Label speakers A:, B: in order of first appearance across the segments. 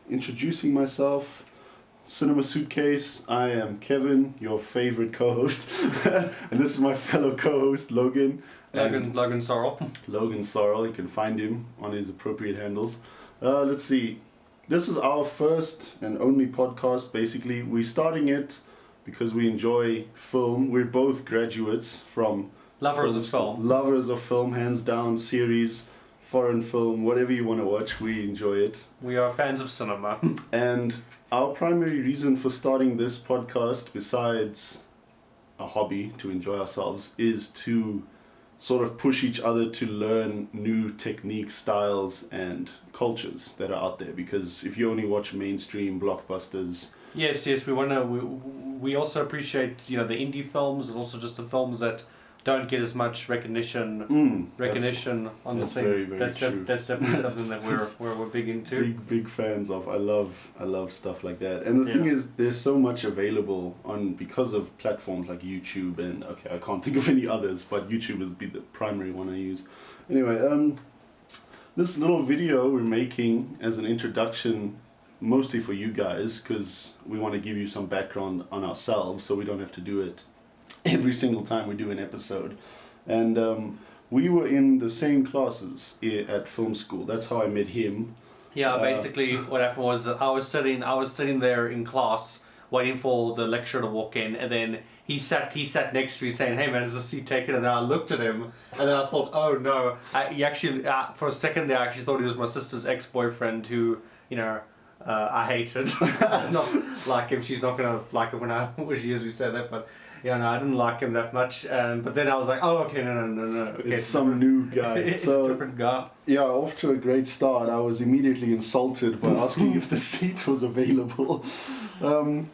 A: Introducing myself, Cinema Suitcase. I am Kevin, your favorite co-host, and this is my fellow co-host Logan.
B: Logan Sorrell.
A: Logan Sorrell. You can find him on his appropriate handles. Let's see. This is our first and only podcast. Basically, we're starting it because we enjoy film. We're both graduates from
B: Lovers of film.
A: Lovers of film, hands down. Series, foreign film, whatever you want to watch, we enjoy it.
B: We are fans of cinema.
A: And our primary reason for starting this podcast, besides a hobby to enjoy ourselves, is to sort of push each other to learn new techniques, styles, and cultures that are out there. Because if you only watch mainstream blockbusters...
B: Yes, we also appreciate, the indie films and also just the films that don't get as much recognition on the thing.
A: Very, very true.
B: That's definitely something that we're big into.
A: Big fans of. I love stuff like that. And the thing is, there's so much available because of platforms like YouTube and I can't think of any others, but YouTube is the primary one I use. Anyway, this little video we're making as an introduction, mostly for you guys, because we want to give you some background on ourselves, so we don't have to do it every single time we do an episode. And we were in the same classes at film school. That's how I met him.
B: Yeah, basically what happened was that I was sitting there in class waiting for the lecturer to walk in, and then he sat next to me saying, "Hey man, is the seat taken?" And then I looked at him, and then I thought, "Oh no!" He actually, for a second there, I actually thought he was my sister's ex-boyfriend, who I hated. Not like him. She's not gonna like it when she hears me say that, but. Yeah, no, I didn't like him that much, but then I was like, oh, okay, no. Okay,
A: it's some new guy.
B: It's a different guy.
A: Yeah, off to a great start. I was immediately insulted by asking if the seat was available. The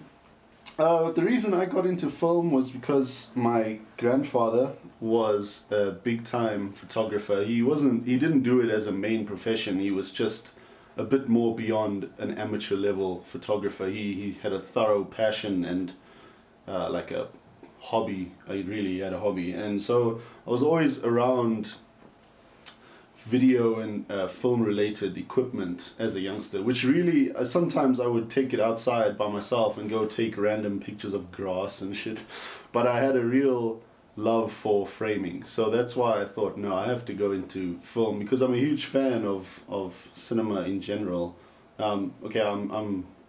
A: reason I got into film was because my grandfather was a big-time photographer. He didn't do it as a main profession. He was just a bit more beyond an amateur level photographer. He had a thorough passion and like a hobby. I really had a hobby, and so I was always around video and film related equipment as a youngster, which really sometimes I would take it outside by myself and go take random pictures of grass and shit, but I had a real love for framing, so that's why I thought, no, I have to go into film, because I'm a huge fan of cinema in general. I'm a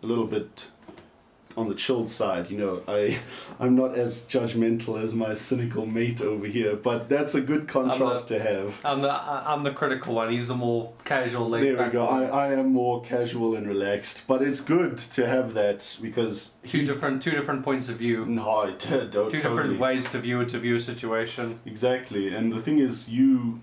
A: little bit on the chilled side, I'm not as judgmental as my cynical mate over here, but that's a good contrast to have.
B: I'm the critical one. He's the more casual, laid back.
A: There we go. I am more casual and relaxed, but it's good to have that, because
B: two different points of view.
A: No, don't.
B: Two different ways to view a situation.
A: Exactly, and the thing is, you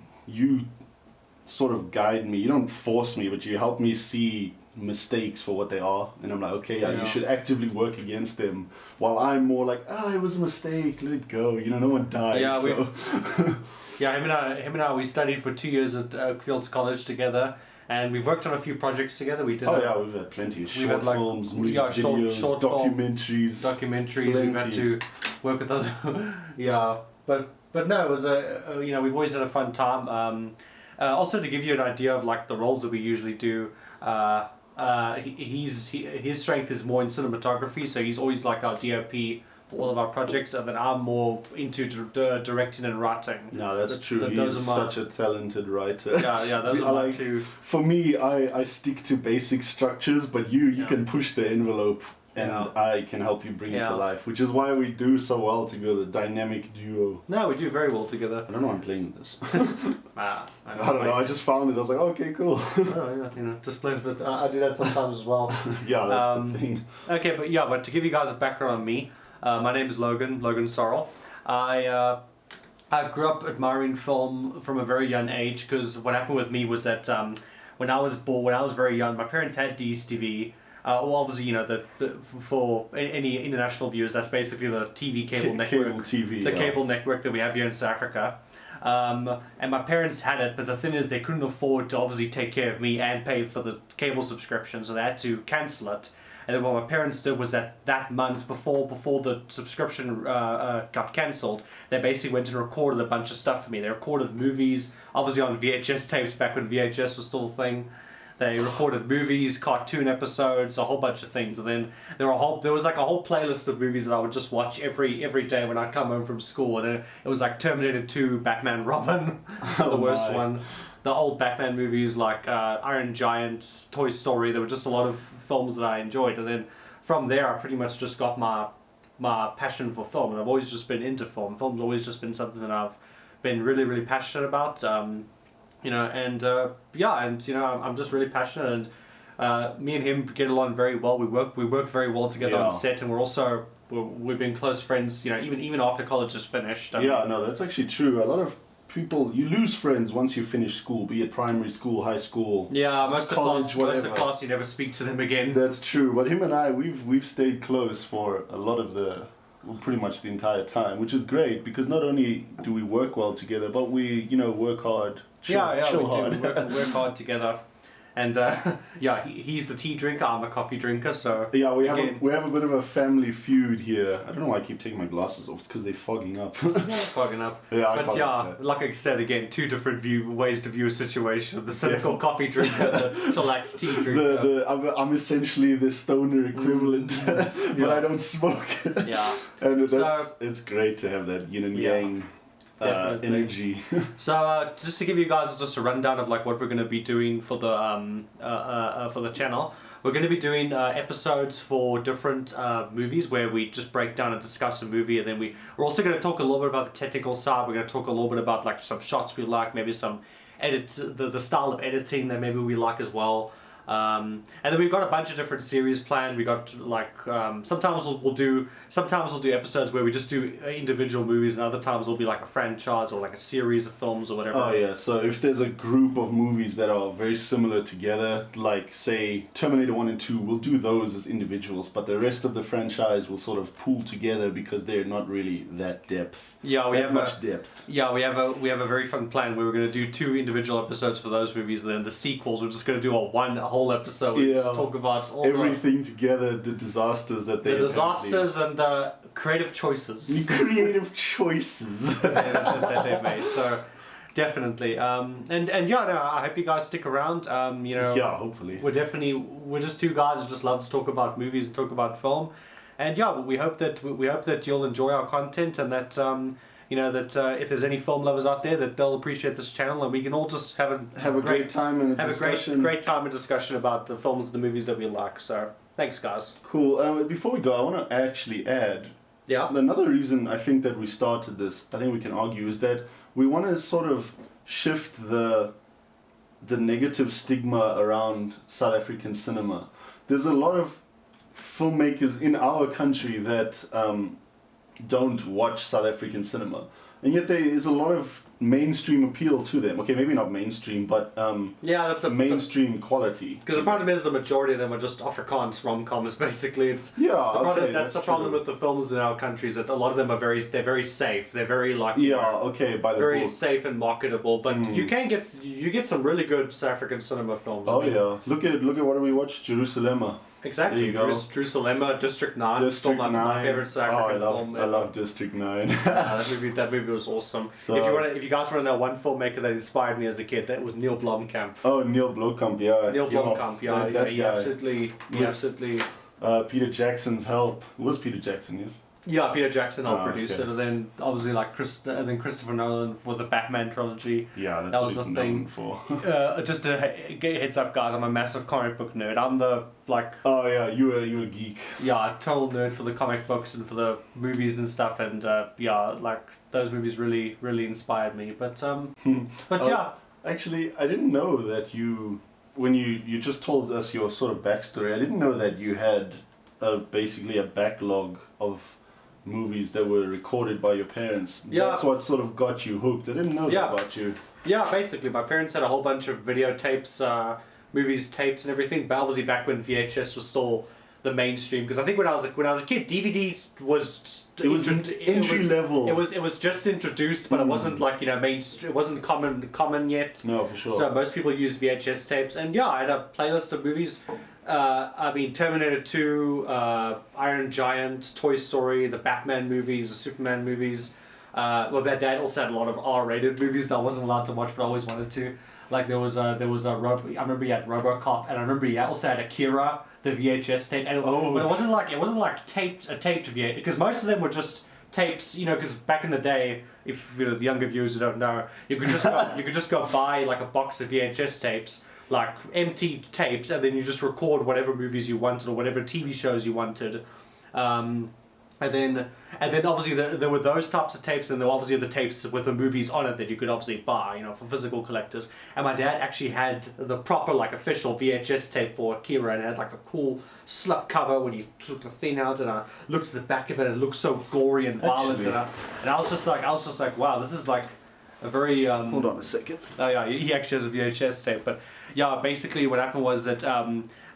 A: sort of guide me. You don't force me, but you help me see mistakes for what they are, and I'm like, okay, you should actively work against them, while I'm more like, it was a mistake, let it go, no one died.
B: Him and I we studied for 2 years at Fields College together, and we've worked on a few projects together. We did
A: we've had plenty of short films, music videos,
B: short documentaries. We've had to work with other but no, it was we've always had a fun time. Also, to give you an idea of like the roles that we usually do, his strength is more in cinematography, so he's always like our DOP for all of our projects, and then I'm more into directing and writing.
A: No, that's true. He's such a talented writer.
B: Those are my two.
A: For me, I stick to basic structures, but you can push the envelope, and I can help you bring it to life, which is why we do so well together, dynamic duo.
B: No, we do very well together.
A: I don't know why I'm playing with this.
B: I
A: don't know, I just found it, I was like, okay, cool.
B: Just play with it. I do that sometimes as well.
A: Yeah, that's the thing.
B: Okay, but to give you guys a background on me, my name is Logan Sorrell. I grew up admiring film from a very young age, because what happened with me was that when I was very young, my parents had DSTV. Well, obviously, for any international viewers, that's basically the TV cable network.
A: Cable TV,
B: cable network that we have here in South Africa. And my parents had it, but the thing is, they couldn't afford to obviously take care of me and pay for the cable subscription, so they had to cancel it. And then what my parents did was that month before the subscription got cancelled, they basically went and recorded a bunch of stuff for me. They recorded movies, obviously on VHS tapes back when VHS was still a thing. They recorded movies, cartoon episodes, a whole bunch of things, and then there was like a whole playlist of movies that I would just watch every day when I'd come home from school. And then it was like Terminator 2, Batman, Robin, the worst one. The old Batman movies like Iron Giant, Toy Story. There were just a lot of films that I enjoyed, and then from there I pretty much just got my passion for film, and I've always just been into film. Film's always just been something that I've been really, really passionate about. You know, and you know, I'm just really passionate, and me and him get along very well. We work very well together on set, and we've been close friends. You know, even after college is finished.
A: No, that's actually true. A lot of people, you lose friends once you finish school, be it primary school, high school,
B: most
A: college,
B: most of the class you never speak to them again.
A: That's true. But him and I, we've stayed close for a lot of pretty much the entire time, which is great because not only do we work well together, but we, you know, work hard. Chill hard.
B: We work hard together, and he's the tea drinker, I'm the coffee drinker. So
A: we have a bit of a family feud here. I don't know why I keep taking my glasses off. It's because they're fogging up.
B: Fogging up. Like I said again, two different ways to view a situation. The cynical coffee drinker, the chillax tea drinker.
A: I'm essentially the stoner equivalent, but I don't smoke. And it's great to have that yin and yang. Energy.
B: So just to give you guys just a rundown of like what we're going to be doing for the channel, we're going to be doing episodes for different movies where we just break down and discuss a movie, and then we're also going to talk a little bit about the technical side. We're going to talk a little bit about like some shots we like, maybe some edits, the style of editing that maybe we like as well. And then we've got a bunch of different series planned. We got like sometimes we'll do episodes where we just do individual movies, and other times it'll be like a franchise or like a series of films or whatever.
A: Oh yeah, so if there's a group of movies that are very similar together, like say Terminator 1 and 2, we'll do those as individuals, but the rest of the franchise will sort of pool together because they're not really that depth.
B: Yeah, we have
A: much depth.
B: Yeah, we have a very fun plan where we're going to do 2 individual episodes for those movies, and then the sequels we're just going to do a whole episode and just talk about all
A: everything together, the disasters that they
B: and the creative choices.
A: The creative choices
B: that they made. So definitely. I hope you guys stick around. You know,
A: hopefully.
B: We're just 2 guys who just love to talk about movies and talk about film. And we hope that you'll enjoy our content, and that you know, that if there's any film lovers out there, that they'll appreciate this channel, and we can all just have a
A: great time and
B: great time and discussion about the films and the movies that we like. So thanks, guys.
A: Cool. Before we go, I want to actually add. Another reason I think that we started this, I think we can argue, is that we want to sort of shift the negative stigma around South African cinema. There's a lot of filmmakers in our country that don't watch South African cinema, and yet there is a lot of mainstream appeal to them. Okay, maybe not mainstream, but the mainstream quality.
B: Because the problem is the majority of them are just Afrikaans rom-coms. Basically, that's the problem with the films in our countries. That a lot of them are very safe. They're very like
A: by the
B: very
A: book.
B: Safe and marketable. But you get some really good South African cinema films.
A: Look at what we watched, Jerusalem.
B: Exactly.
A: There you go.
B: Jerusalem, District 9. Still my favorite South African film.
A: I love District 9.
B: That movie was awesome. So, if you guys want to know one filmmaker that inspired me as a kid, that was Neil Blomkamp.
A: Oh, Neil Blomkamp, yeah.
B: Neil Blomkamp, he absolutely.
A: Peter Jackson's help. It was Peter Jackson, yes?
B: Yeah, Peter Jackson helped produce it, and then obviously like Christopher Nolan for the Batman trilogy.
A: Yeah, that's
B: that
A: what
B: was
A: he's
B: the
A: known
B: thing.
A: For.
B: Just to get heads up, guys, I'm a massive comic book nerd. I'm the like.
A: Oh yeah, you a geek.
B: Yeah, total nerd for the comic books and for the movies and stuff, and like those movies really inspired me. But
A: actually, I didn't know that when you just told us your sort of backstory, I didn't know that you had basically a backlog of movies that were recorded by your parents. That's what sort of got you hooked. I didn't know that about you.
B: Yeah, basically, my parents had a whole bunch of videotapes, movies, tapes, and everything. But obviously, back when VHS was still the mainstream, because I think when I was a kid, DVD was
A: entry level.
B: It was just introduced, but it wasn't like mainstream. It wasn't common yet.
A: No, for sure.
B: So most people use VHS tapes, and I had a playlist of movies I mean, Terminator 2, Iron Giant, Toy Story, the Batman movies, the Superman movies. Well, my dad also had a lot of R-rated movies that I wasn't allowed to watch, but I always wanted to. Like I remember he had RoboCop, and I remember he also had Akira, the VHS tape. And but it wasn't like taped VHS, because most of them were just tapes. You know, because back in the day, if you know, the younger viewers who don't know, you could just go buy like a box of VHS tapes, like empty tapes, and then you just record whatever movies you wanted or whatever TV shows you wanted. And then obviously there were those types of tapes, and there were obviously the tapes with the movies on it that you could obviously buy, you know, for physical collectors. And my dad actually had the proper like official VHS tape for Akira, and it had like the cool slip cover when he took the thing out, and I looked at the back of it, and it looked so gory and violent, and I was just like, wow, this is like a very
A: Hold on a second.
B: Oh yeah, he actually has a VHS tape, but yeah, basically what happened was that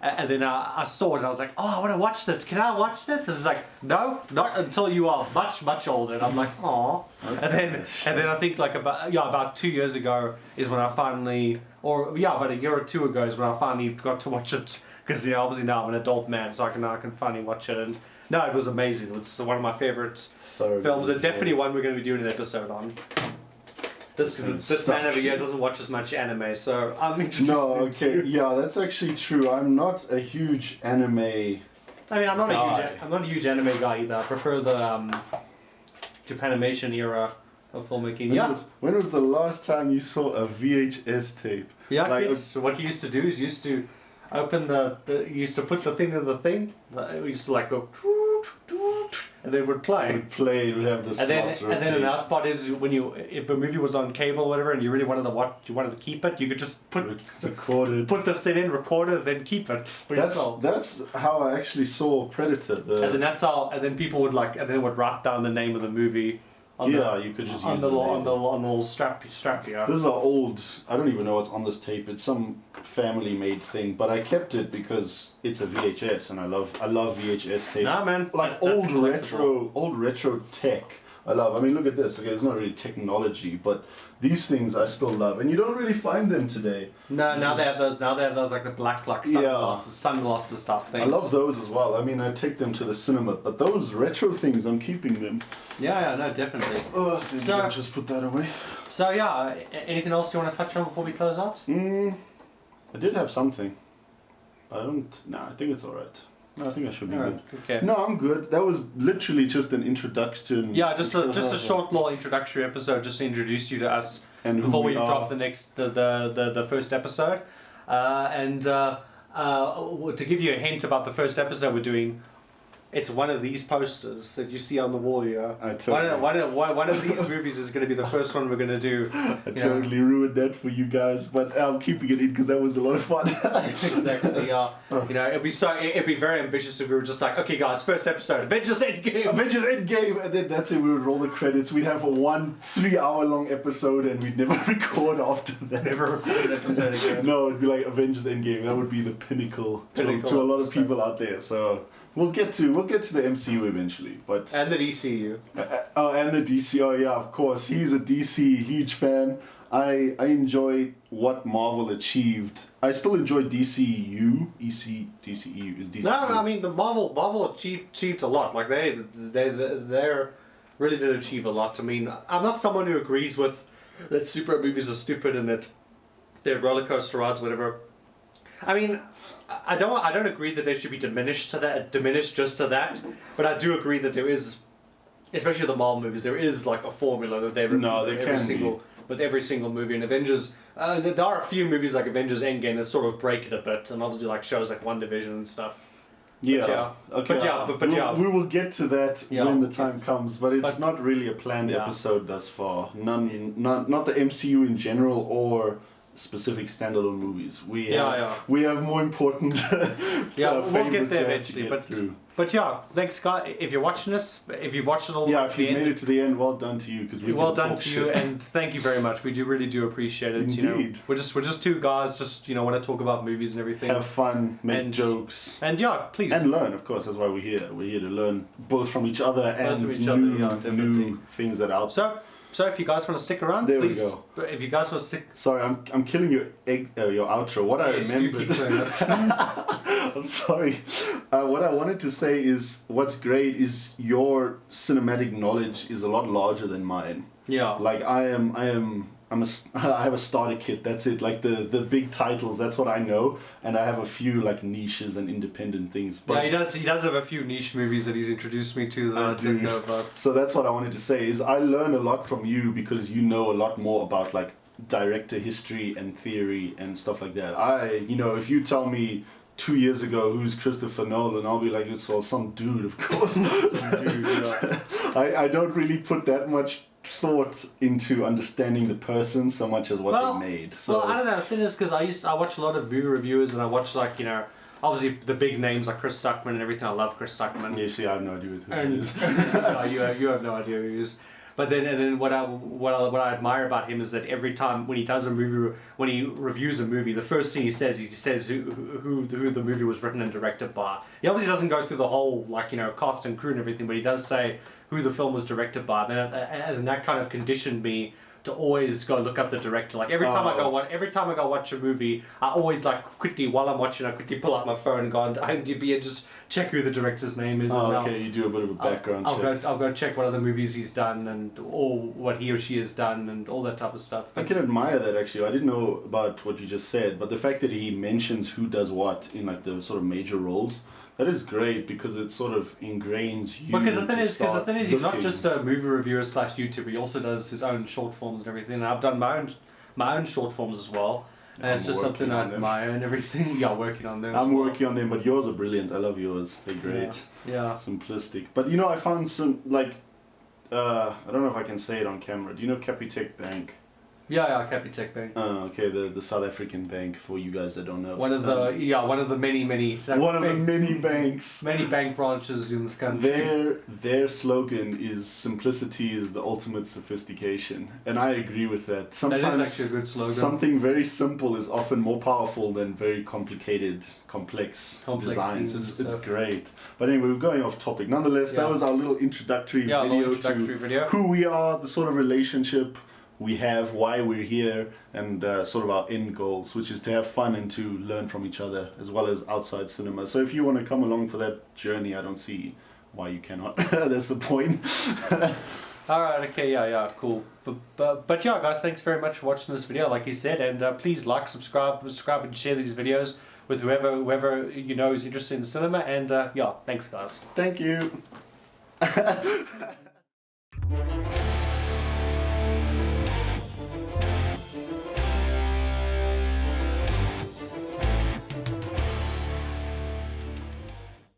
B: and then I saw it and I was like, oh, I want to watch this. Can I watch this? And it's like, no, not until you are much older. And I'm like, oh. And then I think like about 2 years ago is when I finally, about a year or two ago is when I finally got to watch it, because obviously now I'm an adult man, so I can finally watch it. And no, it was amazing. It's one of my favorite films, and definitely one we're going to be doing an episode on. This man over here doesn't watch as much anime, so I'm introduced.
A: No, okay, yeah, that's actually true. I'm not a huge anime.
B: I mean, I'm not a huge anime guy either. I prefer the Japanimation era of filmmaking.
A: When was the last time you saw a VHS tape?
B: Yeah, like, so what you used to do is you used to open you used to put the thing in the thing. We used to like go. And they would play.
A: It would have the slots rotate.
B: And then another spot is if a movie was on cable or whatever, and you really wanted to watch, you wanted to keep it, you could just put this thing in, record it, then keep it for yourself.
A: That's how I actually saw Predator.
B: And then people would write down the name of the movie.
A: You could just use
B: the little strap. Yeah.
A: This is an old. I don't even know what's on this tape. It's some family-made thing, but I kept it because it's a VHS, and I love VHS tapes.
B: Nah, man.
A: Like old retro tech. I love. I mean, look at this. Okay, it's not really technology, but these things I still love, and you don't really find them today.
B: No, now they have those. Now they have those like the black sunglasses type things.
A: I love those as well. I mean, I take them to the cinema, but those retro things, I'm keeping them.
B: Yeah, no, definitely.
A: So I'll just put that away.
B: So yeah, anything else you want to touch on before we close out?
A: I did have something. I think it's alright. No, I think I should be good.
B: Okay.
A: No, I'm good. That was literally just an introduction.
B: Yeah, just a short little introductory episode, just to introduce you to us
A: and
B: before we drop the first episode, and to give you a hint about the first episode we're doing. It's one of these posters that you see on the wall here. One of these movies is going to be the first one we're going to do.
A: I totally ruined that for you guys, but I'm keeping it in because that was a lot of fun.
B: Exactly, yeah. You know, it'd be very ambitious if we were just like, okay, guys, first episode, Avengers Endgame,
A: and then that's it. We would roll the credits. We'd have a 3-hour-long episode, and we'd never record after that.
B: Never record an episode again.
A: No, it'd be like Avengers Endgame. That would be the pinnacle to a lot of people out there. So. We'll get to the MCU eventually, but
B: and the DCU.
A: And the DC. Oh yeah, of course. He's a DC huge fan. I enjoy what Marvel achieved. I still enjoy DCU. DCEU is DCU.
B: No, I mean the Marvel achieved a lot. Like they really did achieve a lot. I mean, I'm not someone who agrees with that super movies are stupid and that they're roller coaster rides, whatever. I mean, I don't agree that they should be diminished just to that, but I do agree that there is, especially with the Marvel movies, there is like a formula that they repeat with every single movie. And Avengers, there are a few movies like Avengers Endgame that sort of break it a bit, and obviously like shows like WandaVision and stuff.
A: Yeah. We will get to that when the time comes, but it's not really a planned episode thus far. Not the MCU in general or specific standalone movies. We have more important
B: we'll get there eventually, but yeah, thanks guys. If you're watching this, if you've watched it all
A: if you made it to the end, well done to you, because
B: you, and thank you very much. We really do appreciate it.
A: Indeed.
B: You know, we're just two guys, just want to talk about movies and everything,
A: have fun, make jokes,
B: and please,
A: and learn. Of course, that's why we're here. We're here to learn both from each other and new things that are out.
B: So So if you guys want to stick around,
A: there
B: please.
A: We go.
B: If you guys want to stick.
A: Sorry, I'm killing your outro. What I remembered. I'm sorry. What I wanted to say is, what's great is your cinematic knowledge is a lot larger than mine.
B: Yeah.
A: Like I have a starter kit. That's it. Like the big titles. That's what I know, and I have a few like niches and independent things. But
B: yeah, he does have a few niche movies that he's introduced me to that I didn't know about.
A: So that's what I wanted to say. Is I learn a lot from you because you know a lot more about like director history and theory and stuff like that. If you tell me 2 years ago who's Christopher Nolan, I'll be like, it's all some dude, of course. Some dude. Yeah. I don't really put that much thought into understanding the person so much as what they made. So
B: I don't know. The thing is, because I watch a lot of movie reviewers, and I watch obviously the big names like Chris Stuckman and everything. I love Chris Stuckman.
A: You see, I have no idea who he is.
B: No, you have no idea who he is. But then what I admire about him is that every time when he does a movie, when he reviews a movie, the first thing he says who the movie was written and directed by. He obviously doesn't go through the whole cast and crew and everything, but he does say who the film was directed by, and that kind of conditioned me to always go look up the director. Like every time I go watch a movie, I always quickly while I'm watching, I quickly pull out my phone and go on to IMDb and just check who the director's name is.
A: Okay, you do a bit of a background check.
B: I'll go check what other movies he's done or what he or she has done and all that type of stuff.
A: I can admire that actually. I didn't know about what you just said, but the fact that he mentions who does what in like the sort of major roles. That is great because it sort of ingrains you.
B: Because the thing is, he's not just a movie reviewer / YouTuber. He also does his own short films and everything. And I've done my own short films as well, and it's just something I admire and everything. Yeah, working on them.
A: I'm working on them, but yours are brilliant. I love yours. They're great.
B: Yeah.
A: Simplistic, but I found some I don't know if I can say it on camera. Do you know Capitec Bank?
B: Yeah, Capitec Bank.
A: Okay, the South African bank for you guys that don't know.
B: One of the many
A: many banks.
B: Many bank branches in this country.
A: Their slogan is "Simplicity is the ultimate sophistication," and I agree with that. Sometimes
B: that is actually a good slogan.
A: Something very simple is often more powerful than very complicated, complex designs. It's great. But anyway, we're going off topic. Nonetheless, that was our little introductory video to who we are, the sort of relationship we have, why we're here, and sort of our end goals, which is to have fun and to learn from each other as well as outside cinema. So if you want to come along for that journey, I don't see why you cannot. That's the point.
C: Alright, okay, yeah, cool. But yeah, guys, thanks very much for watching this video, like you said, and please like, subscribe and share these videos with whoever you know is interested in cinema, and yeah, thanks guys.
A: Thank you.